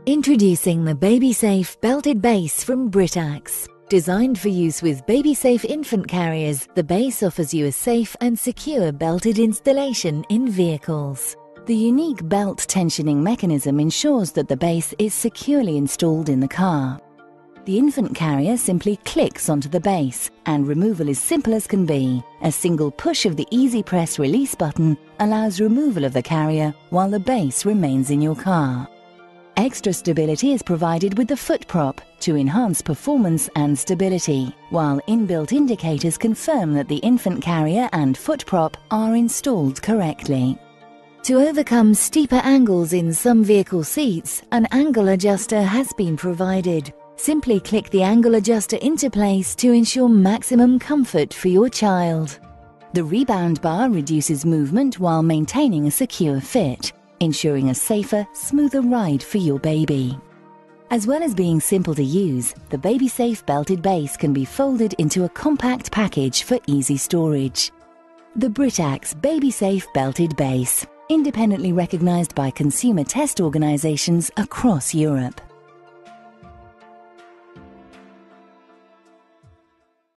Introducing the BabySafe Belted Base from Britax. Designed for use with BabySafe infant carriers, the base offers you a safe and secure belted installation in vehicles. The unique belt tensioning mechanism ensures that the base is securely installed in the car. The infant carrier simply clicks onto the base, and removal is simple as can be. A single push of the Easy Press release button allows removal of the carrier while the base remains in your car. Extra stability is provided with the foot prop to enhance performance and stability, while inbuilt indicators confirm that the infant carrier and foot prop are installed correctly. To overcome steeper angles in some vehicle seats, an angle adjuster has been provided. Simply click the angle adjuster into place to ensure maximum comfort for your child. The rebound bar reduces movement while maintaining a secure fit, ensuring a safer, smoother ride for your baby. As well as being simple to use, the BabySafe belted base can be folded into a compact package for easy storage. The Britax BabySafe belted base, independently recognized by consumer test organizations across Europe.